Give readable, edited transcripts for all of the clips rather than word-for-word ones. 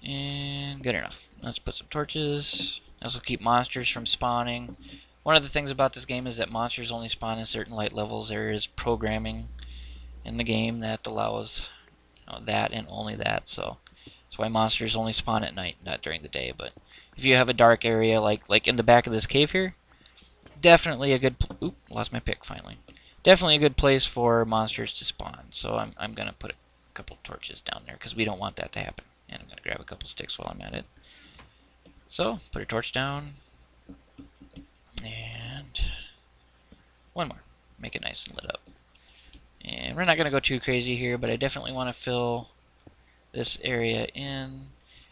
And good enough. Let's put some torches. This will keep monsters from spawning. One of the things about this game is that monsters only spawn in certain light levels. There is programming in the game that allows that and only that. So that's why monsters only spawn at night, not during the day. But if you have a dark area like in the back of this cave here, definitely a good. Oop, lost my pick finally. Definitely a good place for monsters to spawn. So I'm gonna put a couple torches down there because we don't want that to happen. And I'm gonna grab a couple sticks while I'm at it. So put a torch down, and one more. Make it nice and lit up. And we're not gonna go too crazy here, but I definitely want to fill this area in.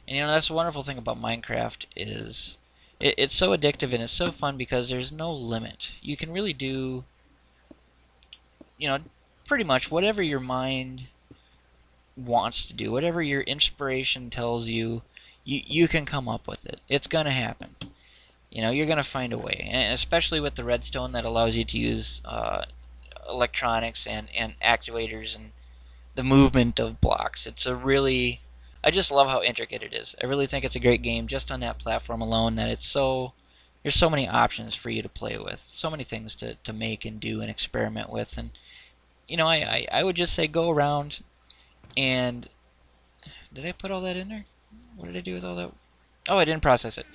And that's the wonderful thing about Minecraft is it's so addictive and it's so fun because there's no limit. You can really do pretty much whatever your mind wants to do, whatever your inspiration tells you, you can come up with it. It's gonna happen. You're gonna find a way, and especially with the redstone that allows you to use electronics and actuators and the movement of blocks. I just love how intricate it is. I really think it's a great game just on that platform alone. That there's so many options for you to play with, so many things to make and do and experiment with, and I would just say go around and did I put all that in there? What did I do with all that? Oh, I didn't process it.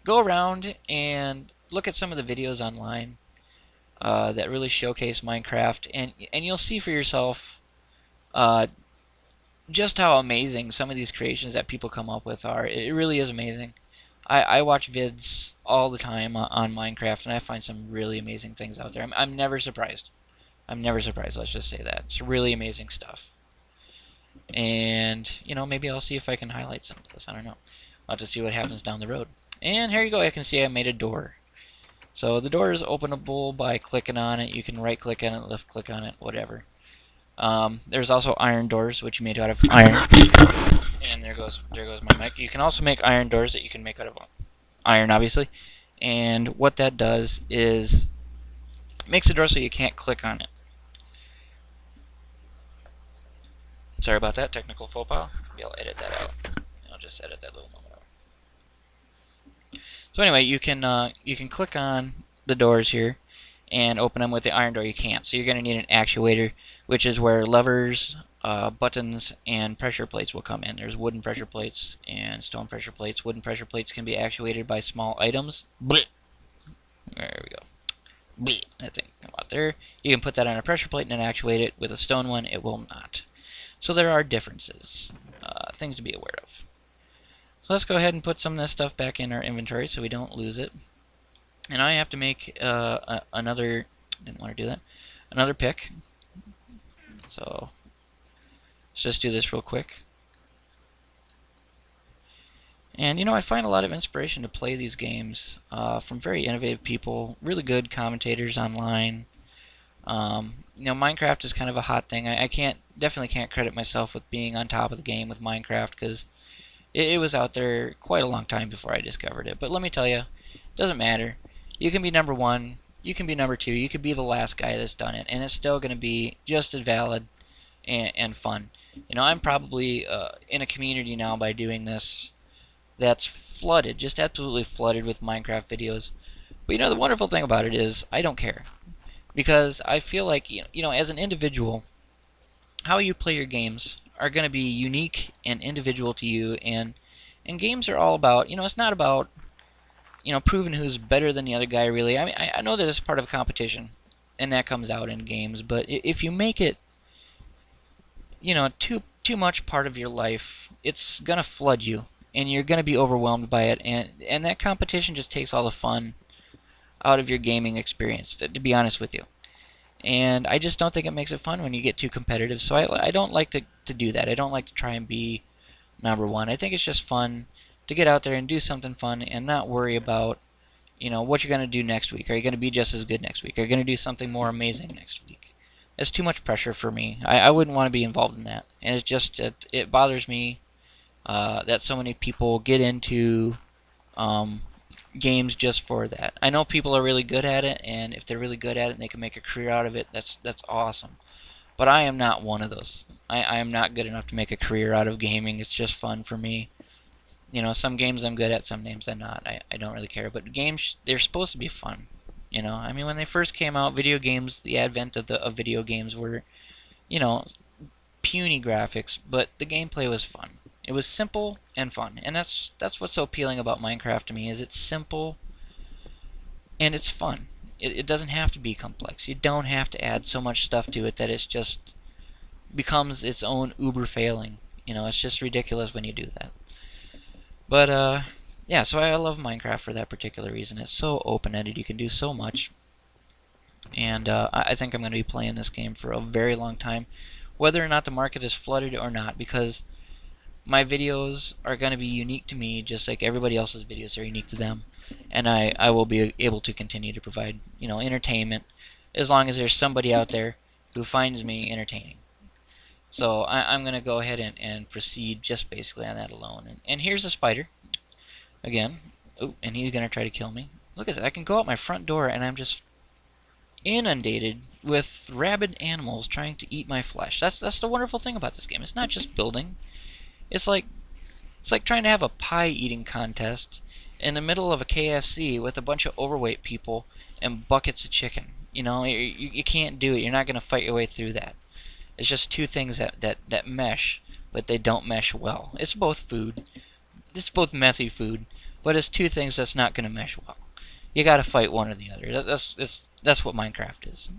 Go around and look at some of the videos online that really showcase Minecraft, and you'll see for yourself just how amazing some of these creations that people come up with are. It really is amazing. I watch vids all the time on Minecraft, and I find some really amazing things out there. I'm never surprised. I'm never surprised, let's just say that. It's really amazing stuff. And, maybe I'll see if I can highlight some of this. I don't know. I'll have to see what happens down the road. And here you go. I can see I made a door. So the door is openable by clicking on it. You can right click on it, left click on it, whatever. There's also iron doors, which you made out of iron. And there goes my mic. You can also make iron doors that you can make out of iron, obviously. And what that does is makes the door so you can't click on it. Sorry about that, technical faux pas. Maybe I'll edit that out. I'll just edit that little moment out. So anyway, you can click on the doors here and open them with the iron door. You can't. So you're going to need an actuator, which is where levers, buttons, and pressure plates will come in. There's wooden pressure plates and stone pressure plates. Wooden pressure plates can be actuated by small items. There we go. That thing come out there. You can put that on a pressure plate and then actuate it. With a stone one, it will not. So there are differences, things to be aware of. So let's go ahead and put some of this stuff back in our inventory so we don't lose it. And I have to make another, didn't want to do that, another pick. So let's just do this real quick. And I find a lot of inspiration to play these games from very innovative people, really good commentators online. Minecraft is kind of a hot thing. I definitely can't credit myself with being on top of the game with Minecraft because it was out there quite a long time before I discovered it. But let me tell you, it doesn't matter. You can be number one, you can be number two, you could be the last guy that's done it, and it's still going to be just as valid and fun. I'm probably in a community now by doing this that's flooded, just absolutely flooded with Minecraft videos. But the wonderful thing about it is I don't care. Because I feel like, as an individual, how you play your games are going to be unique and individual to you. And games are all about, it's not about, proving who's better than the other guy, really. I mean, I know that it's part of a competition, and that comes out in games. But if you make it, too much part of your life, it's going to flood you. And you're going to be overwhelmed by it. And that competition just takes all the fun out of your gaming experience, to be honest with you. And I just don't think it makes it fun when you get too competitive. So I don't like to do that. I don't like to try and be number one. I think it's just fun to get out there and do something fun and not worry about, what you're going to do next week. Are you going to be just as good next week? Are you going to do something more amazing next week? It's too much pressure for me. I wouldn't want to be involved in that. And it's just, it bothers me that so many people get into games just for that. I know people are really good at it, and if they're really good at it and they can make a career out of it, that's awesome. But I am not one of those. I am not good enough to make a career out of gaming. It's just fun for me. You know, some games I'm good at, some games I'm not. I don't really care. But games, they're supposed to be fun. You know, I mean, when they first came out, video games, the advent of video games were, you know, puny graphics, but the gameplay was fun. It was simple and fun, and that's what's so appealing about Minecraft to me. Is it's simple and it's fun. It doesn't have to be complex. You don't have to add so much stuff to it that it's just becomes its own uber failing. You know, it's just ridiculous when you do that. But yeah, so I love Minecraft for that particular reason. It's so open-ended. You can do so much. And I think I'm going to be playing this game for a very long time, whether or not the market is flooded or not, because my videos are going to be unique to me, just like everybody else's videos are unique to them. And I will be able to continue to provide, you know, entertainment as long as there's somebody out there who finds me entertaining. So I'm going to go ahead and proceed just basically on that alone. And here's a spider. Again. Oh, and he's going to try to kill me. Look at that. I can go out my front door and I'm just inundated with rabid animals trying to eat my flesh. That's the wonderful thing about this game. It's not just building. It's like trying to have a pie eating contest in the middle of a KFC with a bunch of overweight people and buckets of chicken. You know, you can't do it. You're not going to fight your way through that. It's just two things that mesh, but they don't mesh well. It's both food. It's both messy food, but it's two things that's not going to mesh well. You got to fight one or the other. That's what Minecraft is.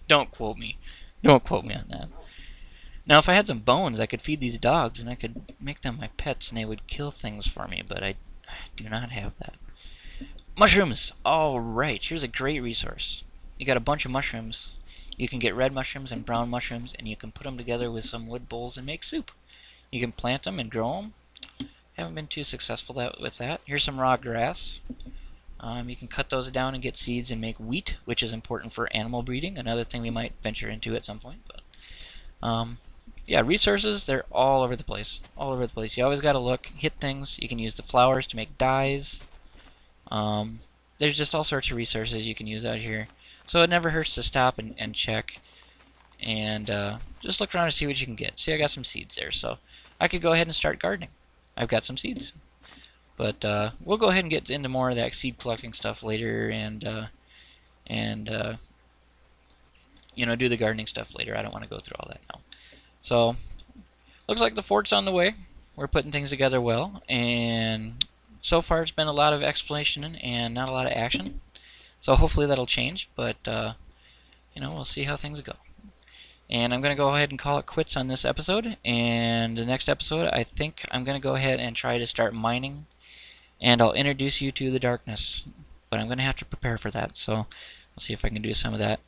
Don't quote me. Don't quote me on that. Now, if I had some bones, I could feed these dogs, and I could make them my pets, and they would kill things for me, but I do not have that. Mushrooms! Alright, here's a great resource. You got a bunch of mushrooms. You can get red mushrooms and brown mushrooms, and you can put them together with some wood bowls and make soup. You can plant them and grow them. Haven't been too successful with that. Here's some raw grass. You can cut those down and get seeds and make wheat, which is important for animal breeding. Another thing we might venture into at some point. But yeah, resources, they're all over the place. All over the place. You always got to look, hit things. You can use the flowers to make dyes. There's just all sorts of resources you can use out here. So it never hurts to stop and check. And just look around and see what you can get. See, I got some seeds there. So I could go ahead and start gardening. I've got some seeds. But we'll go ahead and get into more of that seed collecting stuff later, and you know, do the gardening stuff later. I don't want to go through all that now. So looks like the fort's on the way. We're putting things together well, and so far it's been a lot of exploration and not a lot of action. So hopefully that'll change, but you know, we'll see how things go. And I'm going to go ahead and call it quits on this episode. And the next episode, I think I'm going to go ahead and try to start mining. And I'll introduce you to the darkness. But I'm going to have to prepare for that. So I'll see if I can do some of that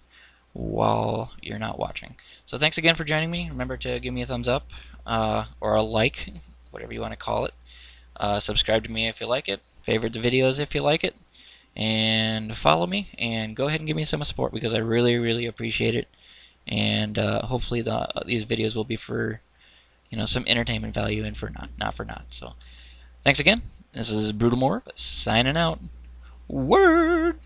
while you're not watching. So thanks again for joining me. Remember to give me a thumbs up or a like, whatever you want to call it. Subscribe to me if you like it. Favorite the videos if you like it. And follow me. And go ahead and give me some support because I really, really appreciate it. And hopefully these videos will be for, you know, some entertainment value and for not for naught. So thanks again. This is BrutalMorV signing out. Word!